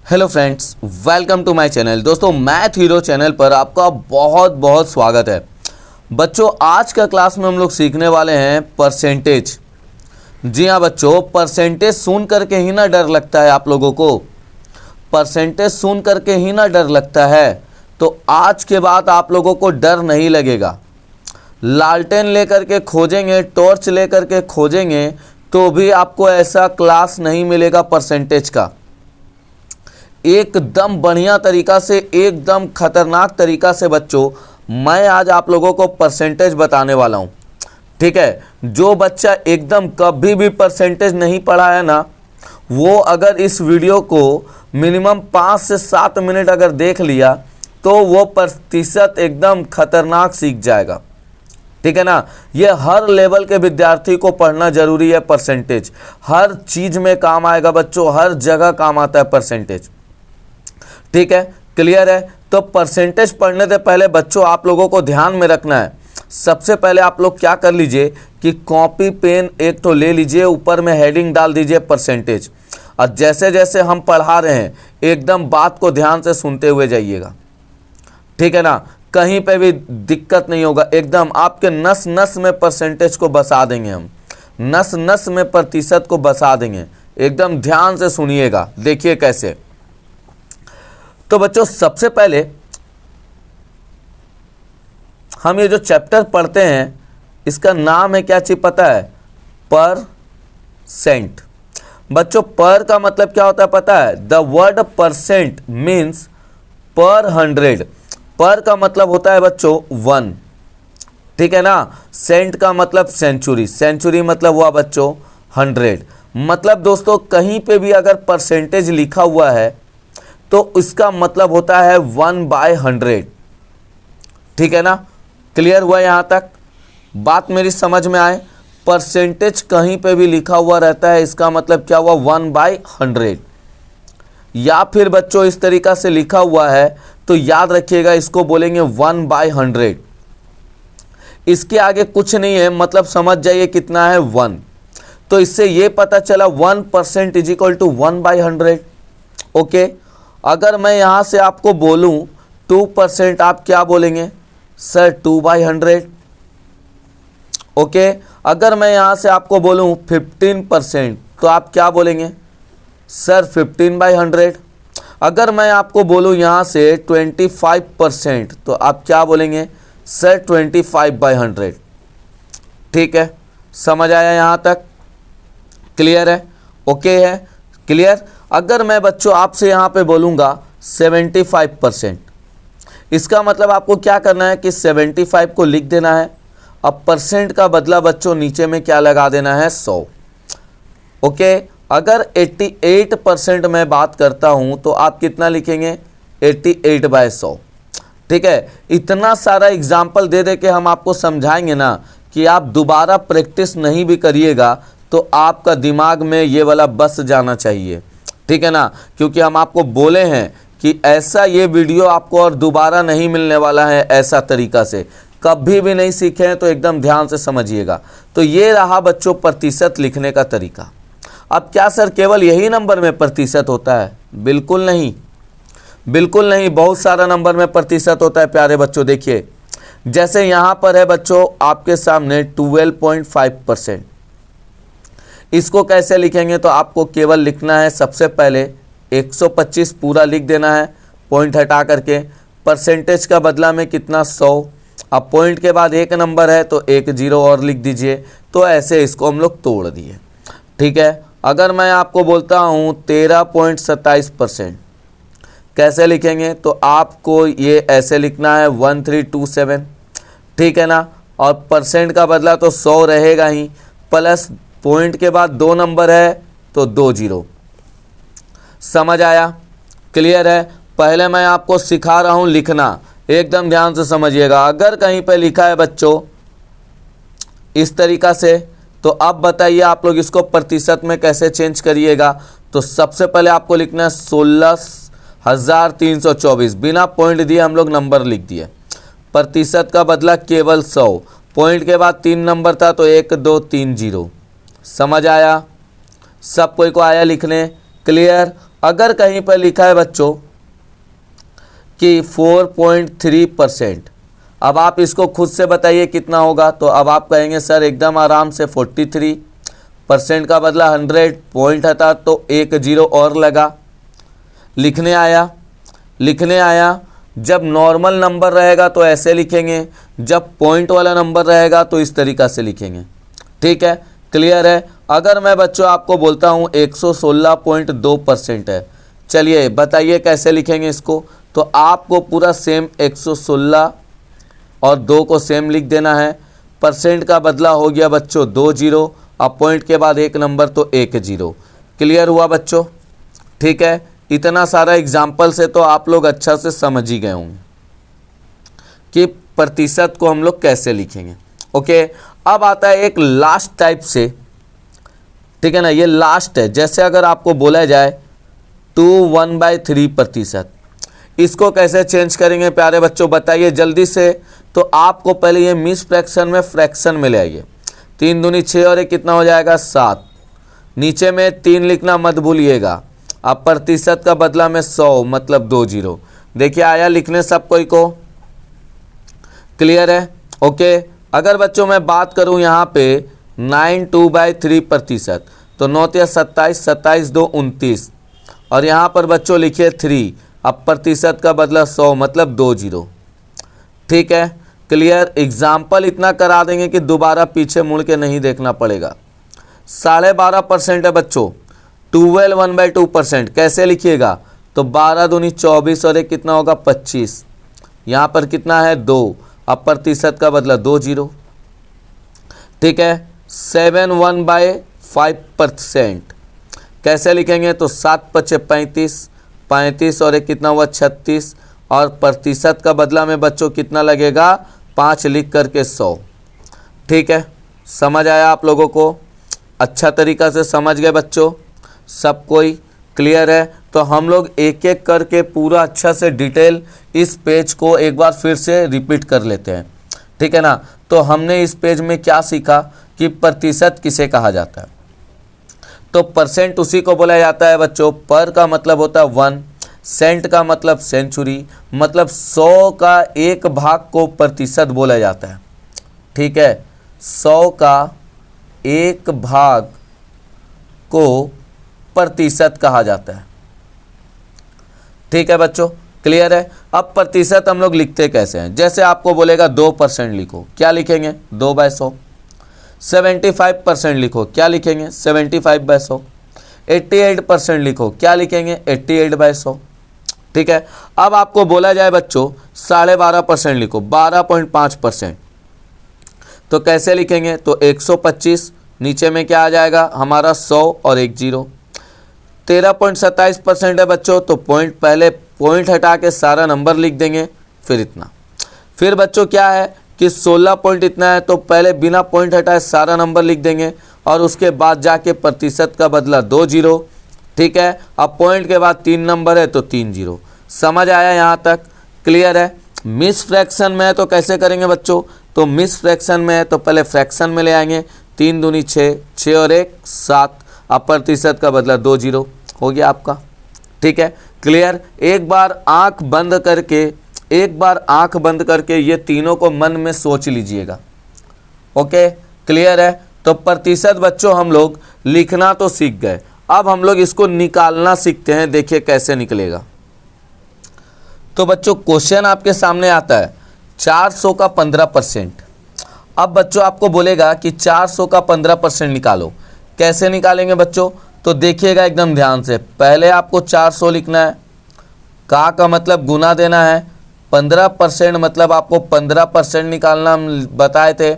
Hello friends, welcome to my channel. दोस्तों, Math Hero channel पर आपका बहुत बहुत स्वागत है। बच्चों, आज का क्लास में हम लोग सीखने वाले हैं परसेंटेज। जी हाँ बच्चों, परसेंटेज सुन करके ही ना डर लगता है आप लोगों को। परसेंटेज सुन करके ही ना डर लगता है। तो आज के बाद आप लोगों को डर नहीं लगेगा। लालटेन लेकर के खोजेंगे, टॉर्च लेकर के खोजेंगे तो भी आपको ऐसा क्लास नहीं मिलेगा परसेंटेज का। एकदम बढ़िया तरीका से, एकदम खतरनाक तरीका से बच्चों मैं आज आप लोगों को परसेंटेज बताने वाला हूं। ठीक है, जो बच्चा एकदम कभी भी परसेंटेज नहीं पढ़ा है ना, वो अगर इस वीडियो को मिनिमम 5 से 7 मिनट अगर देख लिया तो वो प्रतिशत एकदम खतरनाक सीख जाएगा। ठीक है ना। ये हर लेवल के विद्यार्थी को पढ़ना जरूरी है। परसेंटेज हर चीज में काम आएगा बच्चों, हर जगह काम आता है परसेंटेज। ठीक है, क्लियर है। तो परसेंटेज पढ़ने से पहले बच्चों आप लोगों को ध्यान में रखना है। सबसे पहले आप लोग क्या कर लीजिए कि कॉपी पेन एक तो ले लीजिए, ऊपर में हेडिंग डाल दीजिए परसेंटेज। और जैसे जैसे हम पढ़ा रहे हैं एकदम बात को ध्यान से सुनते हुए जाइएगा। ठीक है ना, कहीं पे भी दिक्कत नहीं होगा। एकदम आपके नस नस में परसेंटेज को बसा देंगे हम, नस नस में प्रतिशत को बसा देंगे। एकदम ध्यान से सुनिएगा, देखिए कैसे। तो बच्चों सबसे पहले हम ये जो चैप्टर पढ़ते हैं इसका नाम है, क्या चीज पता है? परसेंट। बच्चों पर का मतलब क्या होता है पता है? द वर्ड परसेंट मीन्स पर 100। पर का मतलब होता है बच्चों 1। ठीक है ना। सेंट का मतलब सेंचुरी, सेंचुरी मतलब हुआ बच्चों 100। मतलब दोस्तों कहीं पे भी अगर परसेंटेज लिखा हुआ है तो इसका मतलब होता है 1/100। ठीक है ना, क्लियर हुआ यहां तक? बात मेरी समझ में आए? परसेंटेज कहीं पे भी लिखा हुआ रहता है, इसका मतलब क्या हुआ? 1/100। या फिर बच्चों इस तरीका से लिखा हुआ है तो याद रखिएगा, इसको बोलेंगे 1/100। इसके आगे कुछ नहीं है, मतलब समझ जाइए कितना है 1। तो इससे ये पता चला 1% इज इक्वल टू 1/100। ओके, अगर मैं यहां से आपको बोलूं 2%, आप क्या बोलेंगे? सर 2/100। ओके, अगर मैं यहां से आपको बोलूं 15% तो आप क्या बोलेंगे? सर 15/100। अगर मैं आपको बोलूं यहां से 25% तो आप क्या बोलेंगे? सर 25/100। ठीक है, समझ आया यहां तक? क्लियर है? ओके है, क्लियर। अगर मैं बच्चों आपसे यहां पे बोलूंगा 75%, इसका मतलब आपको क्या करना है कि 75 को लिख देना है। अब परसेंट का बदला बच्चों नीचे में क्या लगा देना है? 100। ओके, अगर 88% मैं बात करता हूं तो आप कितना लिखेंगे? 88/100। ठीक है, इतना सारा एग्जाम्पल दे दे के हम आपको समझाएंगे ना कि आप दोबारा प्रैक्टिस नहीं भी करिएगा तो आपका दिमाग में ये वाला बस जाना चाहिए। ठीक है ना, क्योंकि हम आपको बोले हैं कि ऐसा ये वीडियो आपको और दोबारा नहीं मिलने वाला है। ऐसा तरीका से कभी भी नहीं सीखे हैं तो एकदम ध्यान से समझिएगा। तो ये रहा बच्चों प्रतिशत लिखने का तरीका। अब क्या सर केवल यही नंबर में प्रतिशत होता है? बिल्कुल नहीं, बिल्कुल नहीं, बहुत सारा नंबर में प्रतिशत होता है प्यारे बच्चों। देखिए जैसे यहां पर है बच्चों आपके सामने 12.5%। इसको कैसे लिखेंगे? तो आपको केवल लिखना है सबसे पहले 125 पूरा लिख देना है, पॉइंट हटा करके। परसेंटेज का बदला में कितना? 100। अब पॉइंट के बाद एक नंबर है तो एक 0 और लिख दीजिए। तो ऐसे इसको हम लोग तोड़ दिए। ठीक है, अगर मैं आपको बोलता हूं 13.27%, कैसे लिखेंगे? तो आपको ये ऐसे लिखना है 1327। ठीक है ना, और परसेंट का बदला तो 100 रहेगा ही, प्लस पॉइंट के बाद 2 नंबर है तो 2 0। समझ आया? क्लियर है? पहले मैं आपको सिखा रहा हूं लिखना, एकदम ध्यान से समझिएगा। अगर कहीं पे लिखा है बच्चों इस तरीका से तो अब बताइए आप लोग इसको प्रतिशत में कैसे चेंज करिएगा? तो सबसे पहले आपको लिखना है 16,324। बिना पॉइंट दिए हम लोग नंबर लिख दिए। प्रतिशत का बदला केवल 100, पॉइंट के बाद 3 नंबर था तो 1 2 3 0। समझ आया? सब कोई को आया लिखने? क्लियर। अगर कहीं पर लिखा है बच्चों कि 4.3%, अब आप इसको खुद से बताइए कितना होगा। तो अब आप कहेंगे सर एकदम आराम से 43% का बदला 100 पॉइंट था तो एक जीरो और लगा। लिखने आया। जब नॉर्मल नंबर रहेगा तो ऐसे लिखेंगे, जब पॉइंट वाला नंबर रहेगा तो इस तरीक़ा से लिखेंगे। ठीक है, क्लियर है। अगर मैं बच्चों आपको बोलता हूँ 116.2% है, चलिए बताइए कैसे लिखेंगे इसको। तो आपको पूरा सेम 116 और 2 को सेम लिख देना है। परसेंट का बदला हो गया बच्चों 2 जीरो, अब पॉइंट के बाद एक नंबर तो 1 जीरो। क्लियर हुआ बच्चों? ठीक है, इतना सारा एग्जाम्पल से तो आप लोग अच्छा से समझ ही गए होंगे कि प्रतिशत को हम लोग कैसे लिखेंगे। ओके, अब आता है एक लास्ट टाइप से, ठीक है ना, ये लास्ट है। जैसे अगर आपको बोला जाए 2 1/3%, इसको कैसे चेंज करेंगे प्यारे बच्चों बताइए जल्दी से। तो आपको पहले ये मिस फ्रैक्शन में फ्रैक्शन में ले आइए। 3 दूनी 6 और 1 कितना हो जाएगा 7। नीचे में 3 लिखना मत भूलिएगा। अब प्रतिशत का बदला में 100 मतलब 2 जीरो। देखिए आया लिखने सब कोई को? क्लियर है? ओके, अगर बच्चों मैं बात करूं यहाँ पे 9/2/3%, तो 9 या 27, 27 2 29, और यहाँ पर बच्चों लिखिए 3। अब प्रतिशत का बदला 100 मतलब 2 जीरो। ठीक है, क्लियर। एग्जाम्पल इतना करा देंगे कि दोबारा पीछे मुड़ के नहीं देखना पड़ेगा। 12.5% है बच्चों। 12 1/2% कैसे लिखिएगा? तो 12 दूनी 24 और 1 कितना होगा 25। यहाँ पर कितना है 2, अब प्रतिशत का बदला 2 जीरो। ठीक है, 7 1/5% कैसे लिखेंगे? तो 7 5 35, 35 और 1 कितना हुआ 36, और प्रतिशत का बदला में बच्चों कितना लगेगा 5 लिख करके 100। ठीक है, समझ आया आप लोगों को? अच्छा तरीक़ा से समझ गए बच्चों सब कोई? क्लियर है? तो हम लोग एक एक करके पूरा अच्छा से डिटेल इस पेज को एक बार फिर से रिपीट कर लेते हैं। ठीक है ना? तो हमने इस पेज में क्या सीखा कि प्रतिशत किसे कहा जाता है। तो परसेंट उसी को बोला जाता है बच्चों। पर का मतलब होता है 1, सेंट का मतलब सेंचुरी, मतलब 100 का एक भाग को प्रतिशत बोला जाता है। ठीक है, 100 का एक भाग को प्रतिशत कहा जाता है। ठीक है बच्चों, क्लियर है? अब प्रतिशत हम लोग लिखते कैसे हैं? जैसे आपको बोलेगा 2% लिखो, क्या लिखेंगे 2/100। 75% लिखो, क्या लिखेंगे 75/100। 88% लिखो, क्या लिखेंगे 88/100। ठीक है, अब आपको बोला जाए बच्चों 12.5% लिखो, 12.5%, तो कैसे लिखेंगे? तो 125, नीचे में क्या आ जाएगा हमारा 100 और 1 जीरो। 13.27% है बच्चों, तो पॉइंट पहले पॉइंट हटा के सारा नंबर लिख देंगे, फिर इतना। फिर बच्चों क्या है कि 16 पॉइंट इतना है, तो पहले बिना पॉइंट हटाए सारा नंबर लिख देंगे, और उसके बाद जाके प्रतिशत का बदला 2 जीरो। ठीक है, अब पॉइंट के बाद 3 नंबर है तो 3 जीरो। समझ आया यहाँ तक? क्लियर है? मिस फ्रैक्शन में है तो कैसे करेंगे बच्चों? तो मिस फ्रैक्शन में है तो पहले फ्रैक्शन में ले आएंगे। 3 दूनी 6, 6 और 1 7, अब प्रतिशत का बदला 2 जीरो हो गया आपका। ठीक है, क्लियर? एक बार आंख बंद करके ये तीनों को मन में सोच लीजिएगा। ओके, क्लियर है? तो प्रतिशत बच्चों हम लोग लिखना तो सीख गए, अब हम लोग इसको निकालना सीखते हैं। देखिए कैसे निकलेगा। तो बच्चों क्वेश्चन आपके सामने आता है 400 का 15%। अब बच्चों आपको बोलेगा कि 400 का 15% निकालो। कैसे निकालेंगे बच्चों? तो देखिएगा एकदम ध्यान से। पहले आपको 400 लिखना है, का मतलब गुना देना है, 15% मतलब आपको 15% निकालना हम बताए थे,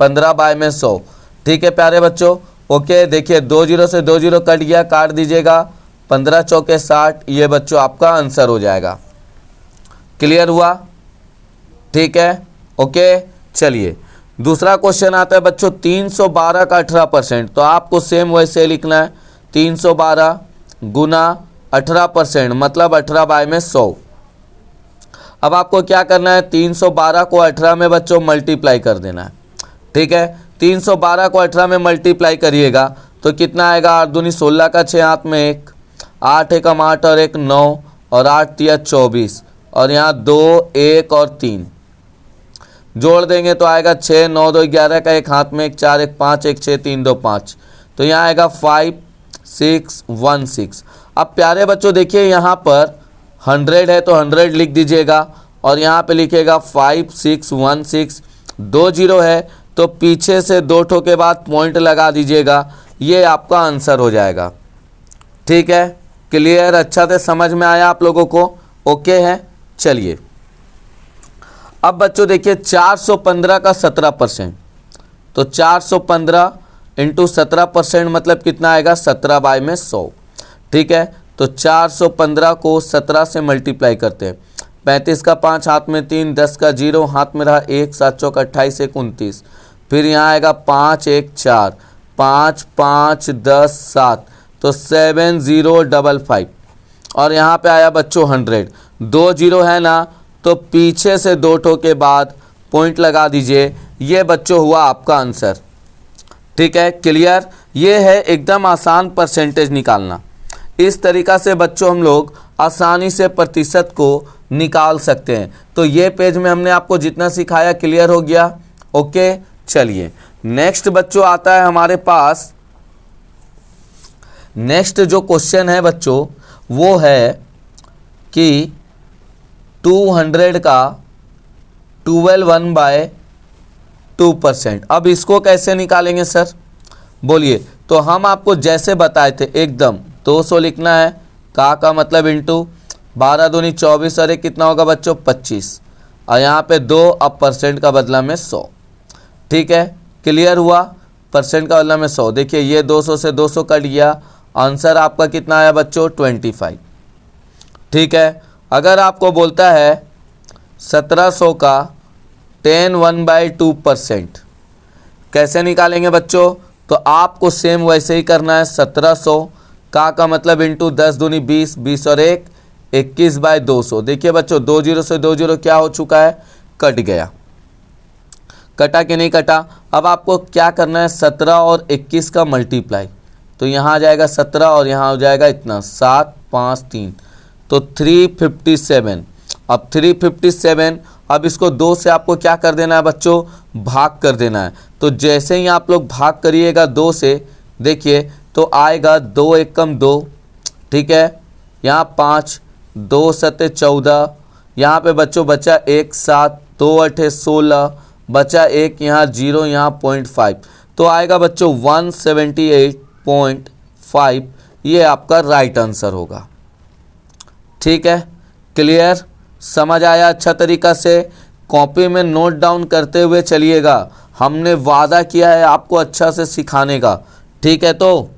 15/100। ठीक है प्यारे बच्चों? ओके, देखिए 2 जीरो से 2 जीरो कट गया, काट दीजिएगा, 15 चौके 60, ये बच्चों आपका आंसर हो जाएगा। क्लियर हुआ? ठीक है, ओके। चलिए दूसरा क्वेश्चन आता है बच्चों 312 का 18%। तो आपको सेम वैसे लिखना है, 312 गुना 18% मतलब 18/100। अब आपको क्या करना है, 312 को 18 में बच्चों मल्टीप्लाई कर देना है। ठीक है, 312 को 18 में मल्टीप्लाई करिएगा तो कितना आएगा, 8 दूनी 16 का 6 हाथ में 1, 8 एकम 8 और 1 9 और 8 तिया 24 और यहाँ 2 1 और 3 जोड़ देंगे तो आएगा 6 9 2 11 का एक हाथ में 1 4 1 5 1 6 3 2 5 तो यहाँ आएगा 5 6 1 6। अब प्यारे बच्चों देखिए यहाँ पर 100 है तो 100 लिख दीजिएगा और यहाँ पे लिखेगा 5 6 1 6। 2 0 है तो पीछे से 2 ठो के बाद पॉइंट लगा दीजिएगा, ये आपका आंसर हो जाएगा। ठीक है, क्लियर, अच्छा से समझ में आया आप लोगों को? ओके है। चलिए अब बच्चों देखिए 415 का 17%, तो 415 इंटू 17% मतलब कितना आएगा 17/100। ठीक है, तो 415 को 17 से मल्टीप्लाई करते हैं। 35 का 5 हाथ में 3, 10 का 0 हाथ में रहा 1, 7 चौक 28 1 29, फिर यहाँ आएगा 5 1 4 5 5 10 7 तो 7055 और यहाँ पे आया बच्चों 100। 2 0 है ना तो पीछे से 2 ठो के बाद पॉइंट लगा दीजिए, ये बच्चों हुआ आपका आंसर। ठीक है, क्लियर। ये है एकदम आसान परसेंटेज निकालना। इस तरीक़ा से बच्चों हम लोग आसानी से प्रतिशत को निकाल सकते हैं। तो ये पेज में हमने आपको जितना सिखाया क्लियर हो गया? ओके, चलिए नेक्स्ट बच्चों आता है हमारे पास। नेक्स्ट जो क्वेश्चन है बच्चों वो है कि 200 का 12 1/2%। अब इसको कैसे निकालेंगे सर, बोलिए? तो हम आपको जैसे बताए थे एकदम 200 लिखना है, का मतलब इंटू 12 दूनी 24 और कितना होगा बच्चों 25 और यहाँ पे 2 अब परसेंट का बदला में 100। ठीक है, क्लियर हुआ? परसेंट का बदला में 100। देखिए ये 200 से 200 कट गया, आंसर आपका कितना आया बच्चों 25। ठीक है, अगर आपको बोलता है 1700 का 10 1/2% कैसे निकालेंगे बच्चों? तो आपको सेम वैसे ही करना है। 1700 का मतलब इंटू 10 दूनी 20 20 और 1 21/200। देखिए बच्चों 2 0 से 2 0 क्या हो चुका है, कट गया। कटा कि नहीं कटा? अब आपको क्या करना है 17 और 21 का मल्टीप्लाई, तो यहाँ आ जाएगा 17 और यहाँ हो जाएगा इतना 7 5 3 तो 357। अब 357, अब इसको 2 से आपको क्या कर देना है बच्चों, भाग कर देना है। तो जैसे ही आप लोग भाग करिएगा 2 से, देखिए तो आएगा 2 एकम 2। ठीक है, यहाँ 5 2 7 14, यहाँ पे बच्चों बचा 1 7 2 8 16 बचा 1, यहाँ 0 यहाँ 0.5 तो आएगा बच्चों 178.5। ये आपका राइट आंसर होगा। ठीक है, क्लियर, समझ आया? अच्छा तरीक़ा से कॉपी में नोट डाउन करते हुए चलिएगा, हमने वादा किया है आपको अच्छा से सिखाने का। ठीक है, तो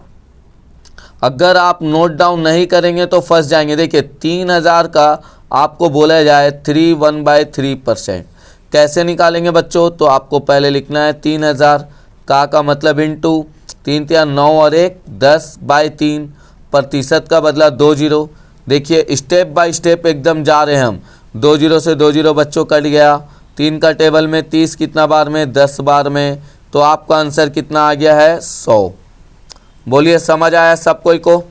अगर आप नोट डाउन नहीं करेंगे तो फंस जाएंगे। देखिए 3000 का आपको बोला जाए 3 1/3%, कैसे निकालेंगे बच्चों? तो आपको पहले लिखना है 3000 का मतलब इंटू 3 3 9 और 1 10/3, प्रतिशत का बदला 2 0। देखिए स्टेप बाय स्टेप एकदम जा रहे हैं हम। 2 0 से 2 0 बच्चों कट गया। 3 का टेबल में 30 कितना बार में 10 बार में, तो आपका आंसर कितना आ गया है 100। बोलिए समझ आया सब कोई को?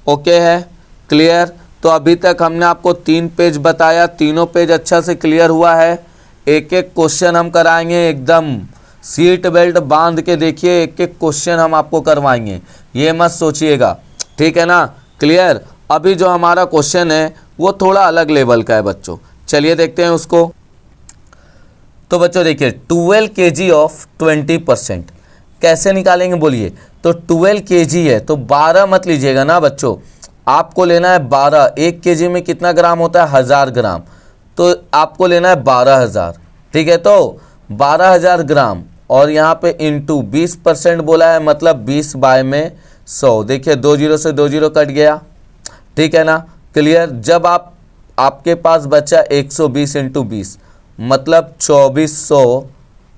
ओके है, क्लियर। तो अभी तक हमने आपको 3 पेज बताया, तीनों पेज अच्छा से क्लियर हुआ है। एक एक क्वेश्चन हम कराएंगे, एकदम सीट बेल्ट बांध के देखिए, एक एक क्वेश्चन हम आपको करवाएंगे, ये मत सोचिएगा। ठीक है ना, क्लियर। अभी जो हमारा क्वेश्चन है वो थोड़ा अलग लेवल का है बच्चों, चलिए देखते हैं उसको। तो बच्चों देखिए 12 kg ऑफ 20% कैसे निकालेंगे बोलिए? तो 12 kg है तो 12 मत लीजिएगा ना बच्चों, आपको लेना है 12। 1 kg में कितना ग्राम होता है 1000 ग्राम, तो आपको लेना है 12000। ठीक है, तो 12000 ग्राम और यहाँ पे इंटू 20% बोला है, मतलब 20/100। देखिए 2 0 से 2 0 कट गया। ठीक है ना, क्लियर। जब आपके पास बचा 120 इंटू 20 मतलब 2400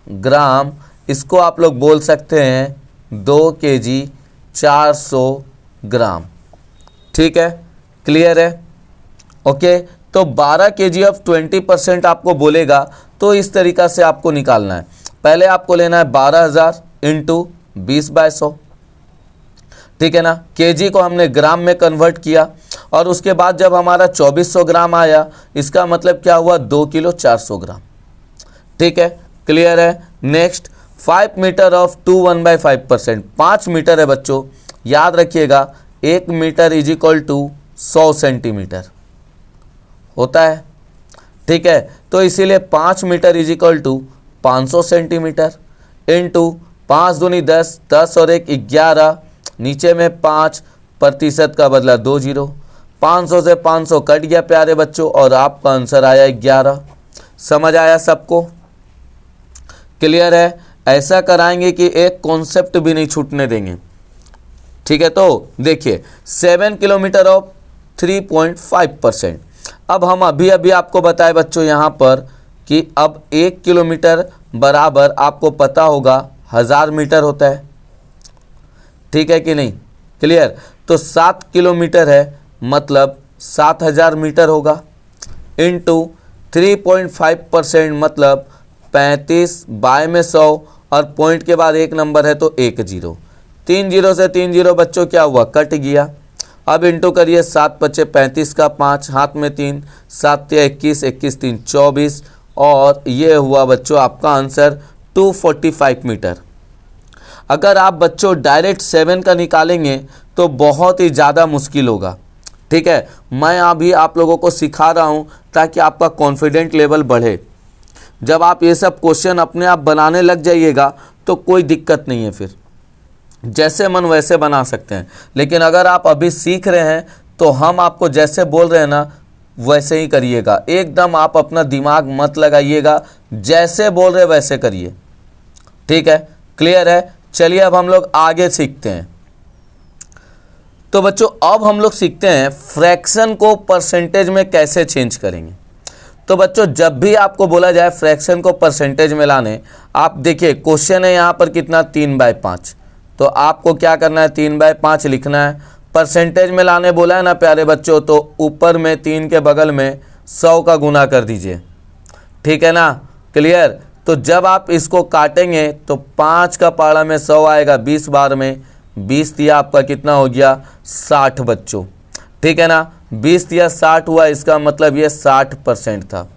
ग्राम, इसको आप लोग बोल सकते हैं 2 kg 400 ग्राम। ठीक है, क्लियर है? ओके, तो 12 kg ऑफ 20% आपको बोलेगा तो इस तरीक़ा से आपको निकालना है। पहले आपको लेना है 12000 इंटू 20/100। ठीक है ना। केजी को हमने ग्राम में कन्वर्ट किया और उसके बाद जब हमारा 2400 ग्राम आया, इसका मतलब क्या हुआ 2 किलो 400 ग्राम। ठीक है, क्लियर है। नेक्स्ट 5 मीटर ऑफ 2 1/5%, 5 मीटर है बच्चों, याद रखिएगा 1 metre is equal to 100 centimetre होता है। ठीक है, तो इसीलिए 5 metre is equal to 500 centimetre into 5 दूनी 10, 10 और 1 11, नीचे में 5% का बदला 2 जीरो, 500 से 500 कट गया प्यारे बच्चों और आपका आंसर आया 11। समझ आया सबको? क्लियर है। ऐसा कराएंगे कि एक कॉन्सेप्ट भी नहीं छूटने देंगे। ठीक है, तो देखिए 7 किलोमीटर ऑफ 3.5%। अब हम अभी आपको बताए बच्चों यहाँ पर कि अब 1 किलोमीटर बराबर आपको पता होगा 1000 मीटर होता है। ठीक है कि नहीं? क्लियर। तो 7 किलोमीटर है मतलब 7000 मीटर होगा इंटू 3.5% मतलब 35 बाय में 100 और पॉइंट के बाद एक नंबर है तो 1 जीरो, 3 जीरो से 3 जीरो बच्चों क्या हुआ कट गया। अब इंटू करिए 7 पच्चे 35 का 5, हाथ में 3, 7 21, 21 3 24 और ये हुआ बच्चों आपका आंसर 245 मीटर। अगर आप बच्चों डायरेक्ट 7 का निकालेंगे तो बहुत ही ज़्यादा मुश्किल होगा। ठीक है, मैं अभी आप लोगों को सिखा रहा हूँ ताकि आपका कॉन्फिडेंट लेवल बढ़े। जब आप ये सब क्वेश्चन अपने आप बनाने लग जाइएगा तो कोई दिक्कत नहीं है, फिर जैसे मन वैसे बना सकते हैं। लेकिन अगर आप अभी सीख रहे हैं तो हम आपको जैसे बोल रहे हैं ना वैसे ही करिएगा, एकदम आप अपना दिमाग मत लगाइएगा, जैसे बोल रहे वैसे करिए। ठीक है, क्लियर है। चलिए अब हम लोग आगे सीखते हैं। तो बच्चों अब हम लोग सीखते हैं फ्रैक्शन को परसेंटेज में कैसे चेंज करेंगे। तो बच्चों जब भी आपको बोला जाए फ्रैक्शन को परसेंटेज में लाने, आप देखिए क्वेश्चन है यहाँ पर कितना 3/5, तो आपको क्या करना है 3/5 लिखना है। परसेंटेज में लाने बोला है ना प्यारे बच्चों, तो ऊपर में 3 के बगल में 100 का गुना कर दीजिए। ठीक है ना, क्लियर। तो जब आप इसको काटेंगे तो 5 का पारा में 100 आएगा 20 बार में, 20 दिया आपका कितना हो गया 60 बच्चों। ठीक है ना, 20 दिया 60 हुआ, इसका मतलब ये 60% था।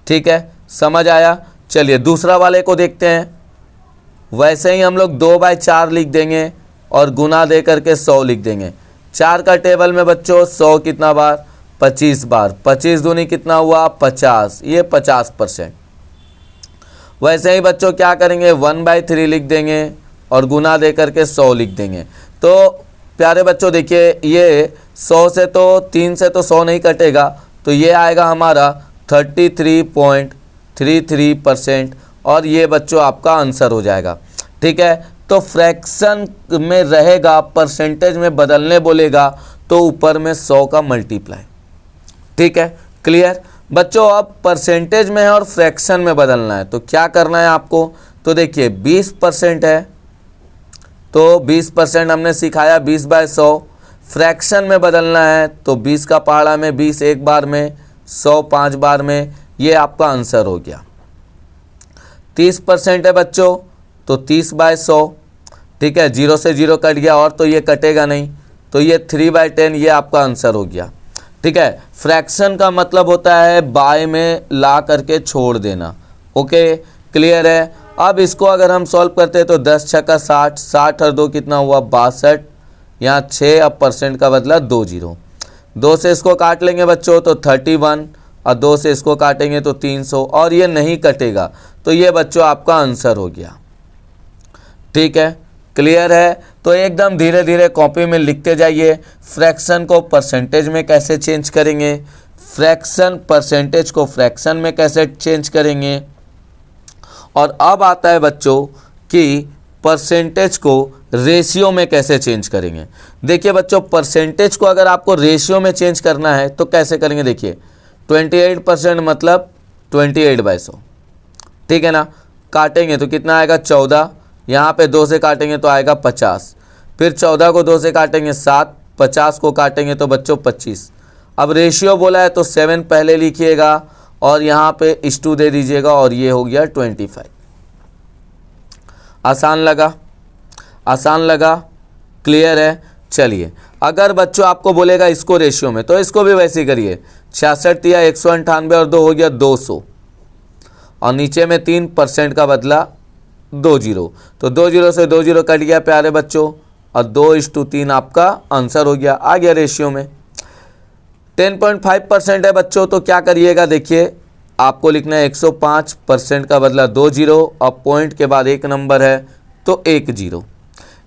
ठीक है, समझ आया। चलिए दूसरा वाले को देखते हैं। वैसे ही हम लोग 2/4 लिख देंगे और गुना दे करके 100 लिख देंगे। 4 का टेबल में बच्चों 100 कितना बार 25 बार, 25 दूनी कितना हुआ 50, ये 50%। वैसे ही बच्चों क्या करेंगे 1/3 लिख देंगे और गुना दे करके 100 लिख देंगे। तो प्यारे बच्चों देखिए ये 100 से तो 3 से तो 100 नहीं कटेगा, तो ये आएगा हमारा 33.33% और ये बच्चों आपका आंसर हो जाएगा। ठीक है, तो फ्रैक्शन में रहेगा, परसेंटेज में बदलने बोलेगा तो ऊपर में 100 का मल्टीप्लाई। ठीक है, क्लियर। बच्चों अब परसेंटेज में है और फ्रैक्शन में बदलना है, तो क्या करना है आपको। तो देखिए 20% है तो 20% हमने सिखाया 20/100। फ्रैक्शन में बदलना है तो 20 का पहाड़ा में 20 एक बार में, 100 5 बार में, ये आपका आंसर हो गया। 30% है बच्चों तो 30/100। ठीक है, 0 से 0 कट गया और तो ये कटेगा नहीं, तो ये 3/10 ये आपका आंसर हो गया। ठीक है, फ्रैक्शन का मतलब होता है बाय में ला करके छोड़ देना। ओके, क्लियर है। अब इसको अगर हम सॉल्व करते हैं तो 10 छक्का 60, 60 और 2 कितना हुआ 62, यहाँ 6 अब परसेंट का बदला 2 जीरो, 2 से इसको काट लेंगे बच्चों तो 31 और 2 से इसको काटेंगे तो 300 और ये नहीं कटेगा, तो ये बच्चों आपका आंसर हो गया। ठीक है, क्लियर है। तो एकदम धीरे धीरे कॉपी में लिखते जाइए फ्रैक्शन को परसेंटेज में कैसे चेंज करेंगे, फ्रैक्शन परसेंटेज को फ्रैक्शन में कैसे चेंज करेंगे। और अब आता है बच्चों कि परसेंटेज को रेशियो में कैसे चेंज करेंगे। देखिए बच्चों परसेंटेज को अगर आपको रेशियो में चेंज करना है तो कैसे करेंगे। देखिए 28% मतलब 28/100। ठीक है ना, काटेंगे तो कितना आएगा 14, यहाँ पे 2 से काटेंगे तो आएगा 50, फिर 14 को 2 से काटेंगे 7, 50 को काटेंगे तो बच्चों 25। अब रेशियो बोला है तो 7 पहले लिखिएगा और यहाँ पे *2 दे दीजिएगा और ये हो गया 25। आसान लगा, आसान लगा, क्लियर है। चलिए, अगर बच्चों आपको बोलेगा इसको रेशियो में, तो इसको भी वैसे ही करिए। 66 या 198 और 2 हो गया 200, और नीचे में 3% का बदला 2 जीरो, तो 2 जीरो से 2 जीरो कट गया प्यारे बच्चों, और 2:3 आपका आंसर हो गया, आ गया रेशियो में। 10.5% है बच्चों, तो क्या करिएगा, देखिए आपको लिखना है 105% का बदला 2 जीरो, और पॉइंट के बाद एक नंबर है तो 1 जीरो।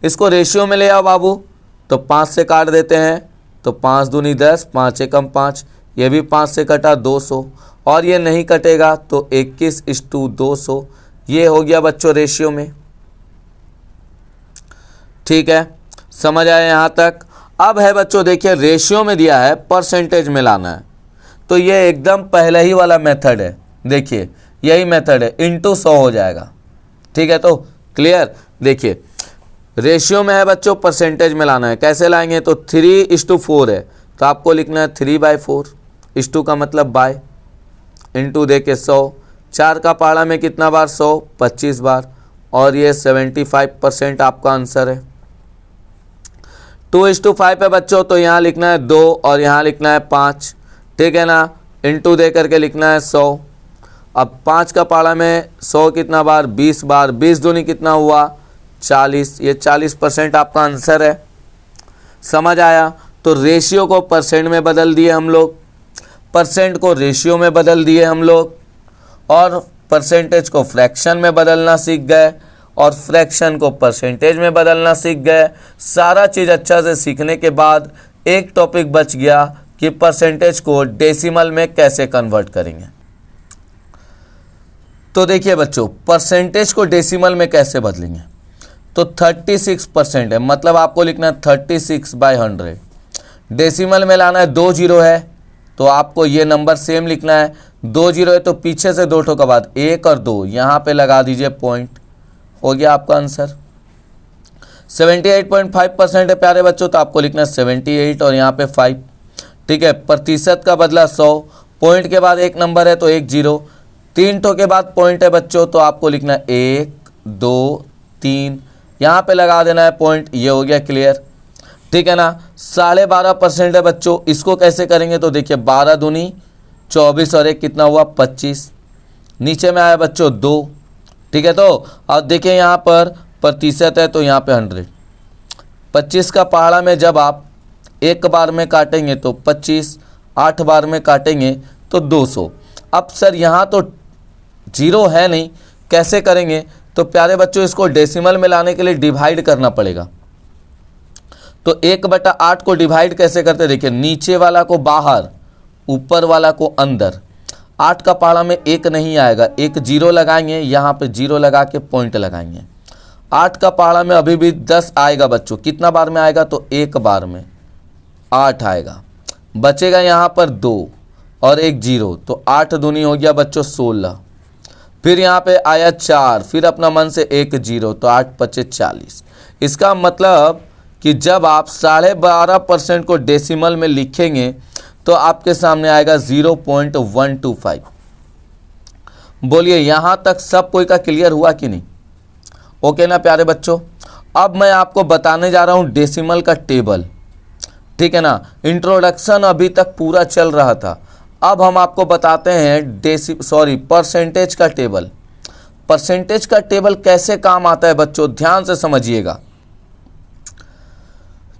इसको रेशियो में ले आओ बाबू, तो 5 से काट देते हैं, तो 5 दूनी 10, 5 एकम 5, ये भी 5 से कटा 200, और ये नहीं कटेगा तो 21:200, ये हो गया बच्चों रेशियो में। ठीक है, समझ आया यहाँ तक। अब है बच्चों देखिए, रेशियो में दिया है, परसेंटेज में लाना है, तो ये एकदम पहले ही वाला मेथड है। देखिए यही मेथड है, इंटू 100 हो जाएगा। ठीक है, तो क्लियर। देखिए रेशियो में है बच्चों, परसेंटेज में लाना है, कैसे लाएंगे, तो 3:4 है, तो आपको लिखना है 3/4, इस टू का मतलब बाय, इंटू दे के 100, 4 का पहाड़ा में कितना बार 100, 25 बार, और ये 75% आपका आंसर है। 2:5 है बच्चों, तो यहाँ लिखना है 2 और यहाँ लिखना है 5, ठीक है ना, इंटू दे करके लिखना है 100। अब 5 का पहाड़ा में 100 कितना बार, 20 बार, 20 दूनी कितना हुआ 40, ये 40% आपका आंसर है। समझ आया। तो रेशियो को परसेंट में बदल दिए हम लोग, परसेंट को रेशियो में बदल दिए हम लोग, और परसेंटेज को फ्रैक्शन में बदलना सीख गए, और फ्रैक्शन को परसेंटेज में बदलना सीख गए। सारा चीज़ अच्छा से सीखने के बाद एक टॉपिक बच गया कि परसेंटेज को डेसिमल में कैसे कन्वर्ट करेंगे। तो देखिए बच्चों, परसेंटेज को डेसिमल में कैसे बदलेंगे, तो 36% है, मतलब आपको लिखना है 36/100। डेसिमल में लाना है, 2 जीरो है, तो आपको ये नंबर सेम लिखना है। 2 जीरो है तो पीछे से 2 ठो के बाद 1 और 2 यहाँ पे लगा दीजिए पॉइंट, हो गया आपका आंसर। 78.5% है प्यारे बच्चों, तो आपको लिखना है 78 और यहाँ पे 5। ठीक है, प्रतिशत का बदला 100, पॉइंट के बाद एक नंबर है तो 1 जीरो, 3 ठो के बाद पॉइंट है बच्चों, तो आपको लिखना है 1 2 3, यहाँ पे लगा देना है पॉइंट, ये हो गया क्लियर। ठीक है ना। 12.5% है बच्चों, इसको कैसे करेंगे, तो देखिए 12 दूनी 24 और 1 कितना हुआ 25, नीचे में आया बच्चों 2। ठीक है, तो अब देखिए यहाँ पर प्रतिशत है तो यहाँ पे 100, 25 का पहाड़ा में जब आप एक बार में काटेंगे तो 25, 8 बार में काटेंगे तो 200। अब सर यहाँ तो जीरो है नहीं, कैसे करेंगे, तो प्यारे बच्चों इसको डेसिमल में लाने के लिए डिवाइड करना पड़ेगा। तो 1/8 को डिवाइड कैसे करते, देखिए नीचे वाला को बाहर, ऊपर वाला को अंदर। 8 का पहाड़ा में 1 नहीं आएगा, एक जीरो लगाएंगे, यहाँ पे जीरो लगा के पॉइंट लगाएंगे। 8 का पहाड़ा में अभी भी 10 आएगा बच्चों, कितना बार में आएगा, तो एक बार में 8 आएगा, बचेगा यहाँ पर 2 और 1 जीरो, तो 8 दूनी हो गया बच्चों 16। फिर यहाँ पे आया 4, फिर अपना मन से 1 जीरो, तो 8 पचे 40। इसका मतलब कि जब आप 12.5% को डेसिमल में लिखेंगे तो आपके सामने आएगा 0.125। बोलिए यहाँ तक सब कोई का क्लियर हुआ कि नहीं? ओके ना प्यारे बच्चों। अब मैं आपको बताने जा रहा हूँ डेसिमल का टेबल। ठीक है ना, इंट्रोडक्शन अभी तक पूरा चल रहा था, अब हम आपको बताते हैं परसेंटेज का टेबल। परसेंटेज का टेबल कैसे काम आता है बच्चों, ध्यान से समझिएगा।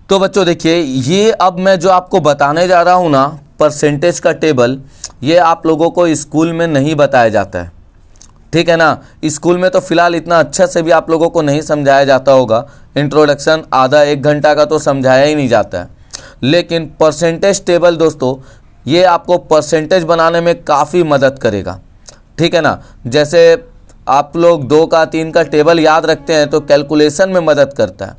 तो बच्चों देखिए, ये अब मैं जो आपको बताने जा रहा हूँ ना, परसेंटेज का टेबल, ये आप लोगों को स्कूल में नहीं बताया जाता है। ठीक है ना, स्कूल में तो फिलहाल इतना अच्छा से भी आप लोगों को नहीं समझाया जाता होगा, इंट्रोडक्शन आधा 1 घंटा का तो समझाया ही नहीं जाता है। लेकिन परसेंटेज टेबल दोस्तों, ये आपको परसेंटेज बनाने में काफ़ी मदद करेगा। ठीक है ना, जैसे आप लोग 2 का 3 का टेबल याद रखते हैं तो कैलकुलेशन में मदद करता है,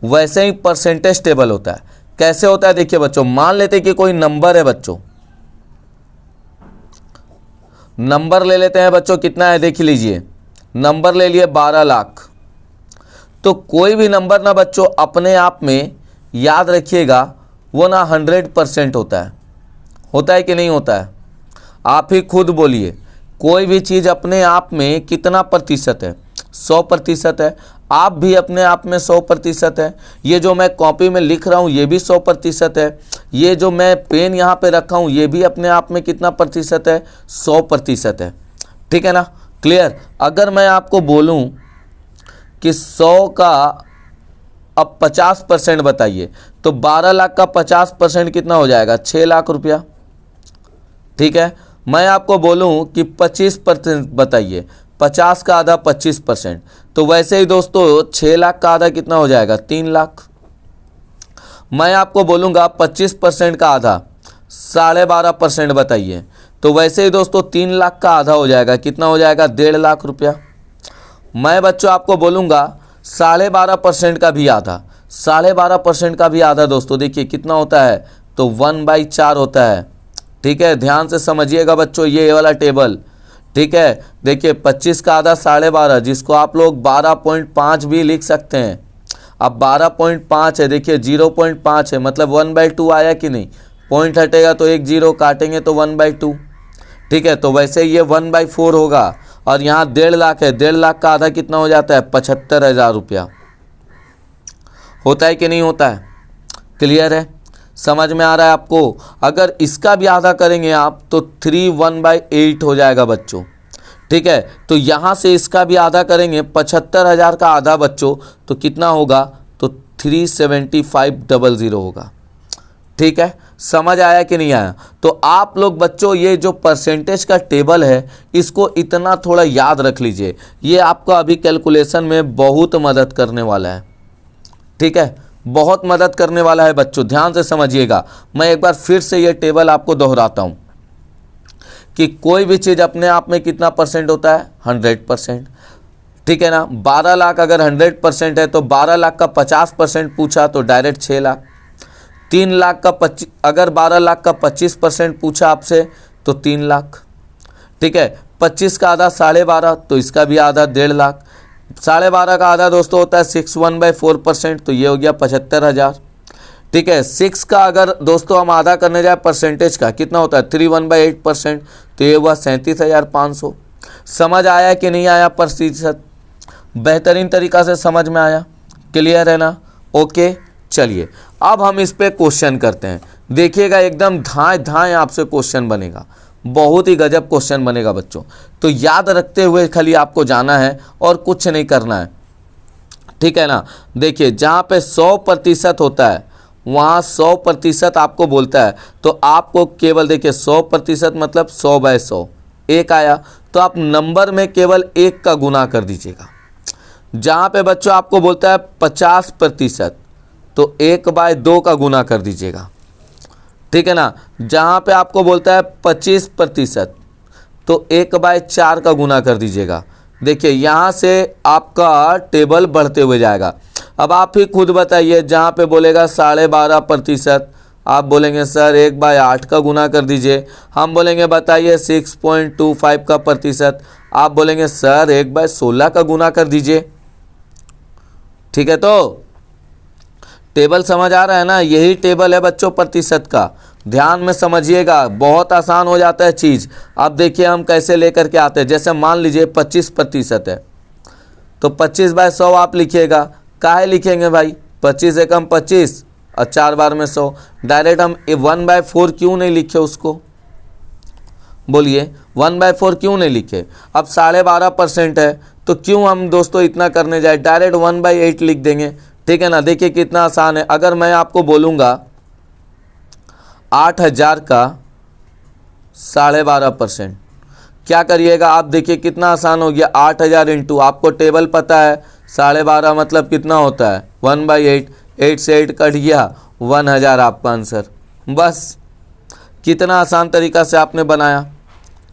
वैसे ही परसेंटेज टेबल होता है। कैसे होता है देखिए बच्चों, मान लेते हैं कि कोई नंबर है बच्चों, नंबर ले लेते हैं बच्चों, कितना है देख लीजिए, नंबर ले लिए 12 लाख। तो कोई भी नंबर ना बच्चों अपने आप में याद रखिएगा वो ना 100% होता है कि नहीं होता है? आप ही खुद बोलिए, कोई भी चीज़ अपने आप में कितना प्रतिशत है? 100% है। आप भी अपने आप में 100% है। ये जो मैं कॉपी में लिख रहा हूँ ये भी 100% है। ये जो मैं पेन यहाँ पे रखा हूँ ये भी अपने आप में कितना प्रतिशत है, 100% है। ठीक है ना, क्लियर। अगर मैं आपको बोलूँ कि 100 का अब 50% बताइए, तो 12 लाख का 50% कितना हो जाएगा, 6 लाख रुपया। ठीक है, मैं आपको बोलूं कि 25% बताइए, 50 का आधा 25%, तो वैसे ही दोस्तों 6 लाख का आधा कितना हो जाएगा, 3 लाख। मैं आपको बोलूंगा 25% का आधा 12.5% बताइए, तो वैसे ही दोस्तों 3 लाख का आधा हो जाएगा, कितना हो जाएगा, 1.5 लाख रुपया। मैं बच्चों आपको बोलूंगा 12.5% का भी आधा, 12.5% का भी आधा दोस्तों देखिए कितना होता है, तो 1/4 होता है। ठीक है, ध्यान से समझिएगा बच्चों ये वाला टेबल। ठीक है, देखिए 25 का आधा 12.5, जिसको आप लोग 12.5 भी लिख सकते हैं। अब 12.5 है, देखिए 0.5 है, मतलब 1/2 आया कि नहीं, पॉइंट हटेगा तो एक 0 काटेंगे तो 1/2। ठीक है, तो वैसे ये 1/4 होगा। और यहाँ 1.5 लाख है, 1.5 लाख का आधा कितना हो जाता है, 75,000 रुपया। होता है कि नहीं होता है, क्लियर है, समझ में आ रहा है आपको। अगर इसका भी आधा करेंगे आप तो 3/1/8 हो जाएगा बच्चों। ठीक है, तो यहाँ से इसका भी आधा करेंगे, 75,000 का आधा बच्चों तो कितना होगा, तो 375,000 होगा। ठीक है, समझ आया कि नहीं आया। तो आप लोग बच्चों ये जो परसेंटेज का टेबल है इसको इतना थोड़ा याद रख लीजिए, ये आपको अभी कैलकुलेशन में बहुत मदद करने वाला है। ठीक है, बहुत मदद करने वाला है बच्चों, ध्यान से समझिएगा। मैं एक बार फिर से ये टेबल आपको दोहराता हूं कि कोई भी चीज़ अपने आप में कितना परसेंट होता है, 100%। ठीक है ना, 12 लाख अगर 100% है तो 12 लाख का 50% पूछा तो डायरेक्ट 6 लाख। 3 लाख का अगर 12 लाख का 25% पूछा आपसे तो 3 लाख। ठीक है, 25 का आधा 12.5, तो इसका भी आधा 1.5 लाख। 12.5 का आधा दोस्तों होता है 61/4%, तो ये हो गया 75,000। ठीक है, 6 का अगर दोस्तों हम आधा करने जाए परसेंटेज का कितना होता है, 3/1/8%, तो ये हुआ 37,500। समझ आया कि नहीं आया प्रतिशत, बेहतरीन तरीका से समझ में आया, क्लियर है ना, ओके। चलिए अब हम इस पे क्वेश्चन करते हैं, देखिएगा एकदम धाएं धाएं आपसे क्वेश्चन बनेगा, बहुत ही गजब क्वेश्चन बनेगा बच्चों। तो याद रखते हुए खाली आपको जाना है और कुछ नहीं करना है। ठीक है ना, देखिए जहाँ पे 100% होता है वहाँ 100% आपको बोलता है, तो आपको केवल देखिए 100% मतलब 100/100 एक आया, तो आप नंबर में केवल 1 का गुना कर दीजिएगा। जहाँ पे बच्चों आपको बोलता है 50%, तो 1/2 का गुना कर दीजिएगा। ठीक है ना, जहाँ पे आपको बोलता है 25%, तो 1/4 का गुना कर दीजिएगा। देखिए यहाँ से आपका टेबल बढ़ते हुए जाएगा। अब आप ही खुद बताइए, जहाँ पे बोलेगा 12.5%, आप बोलेंगे सर 1/8 का गुना कर दीजिए। हम बोलेंगे बताइए 6.25 का प्रतिशत, आप बोलेंगे सर 1/16 का गुना कर दीजिए। ठीक है, तो टेबल समझ आ रहा है ना, यही टेबल है बच्चों प्रतिशत का। ध्यान में समझिएगा, बहुत आसान हो जाता है चीज़। अब देखिए हम कैसे लेकर के आते हैं, जैसे मान लीजिए 25% है, तो 25/100 आप लिखिएगा। काहे लिखेंगे भाई, 25 एकम 25 और 4 बार में 100, डायरेक्ट हम 1/4 क्यों नहीं लिखे उसको, बोलिए 1/4 क्यों नहीं लिखे। अब 12.5% है, तो क्यों हम दोस्तों इतना करने जाए, डायरेक्ट 1/8 लिख देंगे। ठीक है ना, देखिए कितना आसान है। अगर मैं आपको बोलूँगा 8,000 का 12.5%, क्या करिएगा आप, देखिए कितना आसान हो गया। 8,000 इंटू, आपको टेबल पता है 12.5 मतलब कितना होता है, 1/8, 8 से 8 कट गया, 1,000 आपका आंसर। बस कितना आसान तरीका से आपने बनाया,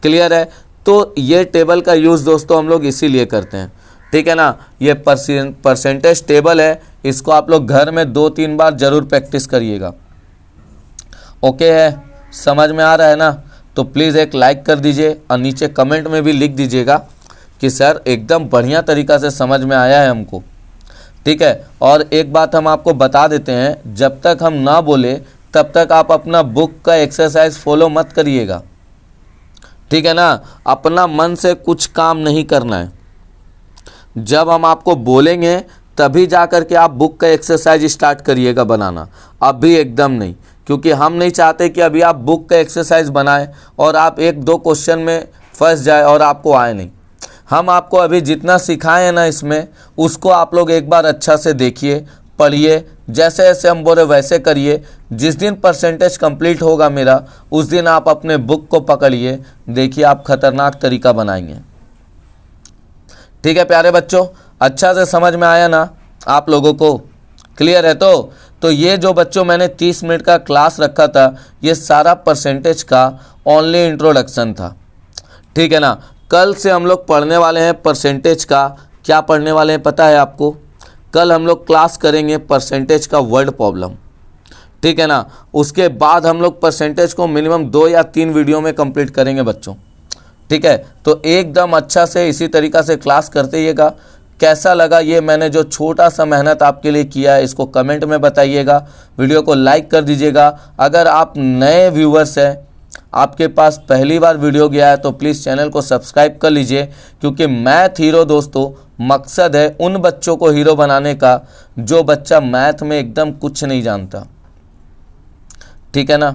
क्लियर है। तो ये टेबल का यूज़ दोस्तों हम लोग इसीलिए करते हैं। ठीक है ना, ये परसेंटेज टेबल है, इसको आप लोग घर में 2-3 बार जरूर प्रैक्टिस करिएगा। ओके है, समझ में आ रहा है ना, तो प्लीज़ एक लाइक कर दीजिए और नीचे कमेंट में भी लिख दीजिएगा कि सर एकदम बढ़िया तरीका से समझ में आया है हमको। ठीक है, और एक बात हम आपको बता देते हैं, जब तक हम ना बोले तब तक आप अपना बुक का एक्सरसाइज फॉलो मत करिएगा। ठीक है ना, अपना मन से कुछ काम नहीं करना है। जब हम आपको बोलेंगे तभी जा कर के आप बुक का एक्सरसाइज स्टार्ट करिएगा बनाना, अभी एकदम नहीं, क्योंकि हम नहीं चाहते कि अभी आप बुक का एक्सरसाइज बनाएं और आप एक दो क्वेश्चन में फंस जाए और आपको आए नहीं। हम आपको अभी जितना सिखाए हैं ना इसमें, उसको आप लोग एक बार अच्छा से देखिए, पढ़िए, जैसे जैसे हम बोले वैसे करिए। जिस दिन परसेंटेज कंप्लीट होगा मेरा, उस दिन आप अपने बुक को पकड़िए, देखिए आप खतरनाक तरीका बनाएंगे। ठीक है प्यारे बच्चों, अच्छा से समझ में आया ना आप लोगों को? क्लियर है? तो ये जो बच्चों मैंने 30 मिनट का क्लास रखा था, ये सारा परसेंटेज का ओनली इंट्रोडक्शन था। ठीक है ना? कल से हम लोग पढ़ने वाले हैं परसेंटेज का। क्या पढ़ने वाले हैं पता है आपको? कल हम लोग क्लास करेंगे परसेंटेज का वर्ड प्रॉब्लम। ठीक है ना? उसके बाद हम लोग परसेंटेज को मिनिमम 2 या 3 वीडियो में कंप्लीट करेंगे बच्चों। ठीक है? तो एकदम अच्छा से इसी तरीक़ा से क्लास करते रहिएगा। कैसा लगा ये मैंने जो छोटा सा मेहनत आपके लिए किया है, इसको कमेंट में बताइएगा। वीडियो को लाइक कर दीजिएगा। अगर आप नए व्यूवर्स हैं, आपके पास पहली बार वीडियो गया है, तो प्लीज़ चैनल को सब्सक्राइब कर लीजिए, क्योंकि मैथ हीरो दोस्तों मकसद है उन बच्चों को हीरो बनाने का जो बच्चा मैथ में एकदम कुछ नहीं जानता। ठीक है ना?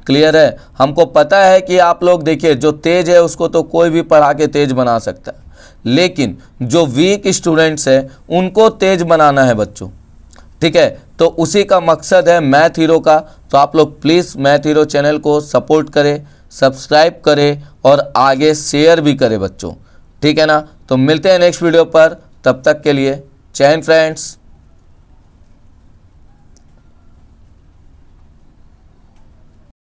क्लियर है? हमको पता है कि आप लोग देखिए, जो तेज है उसको तो कोई भी पढ़ा के तेज बना सकता है, लेकिन जो वीक स्टूडेंट्स हैं उनको तेज बनाना है बच्चों। ठीक है? तो उसी का मकसद है मैथ हीरो का। तो आप लोग प्लीज़ मैथ हीरो चैनल को सपोर्ट करें, सब्सक्राइब करें और आगे शेयर भी करें बच्चों। ठीक है ना? तो मिलते हैं नेक्स्ट वीडियो पर, तब तक के लिए जय हिंद फ्रेंड्स।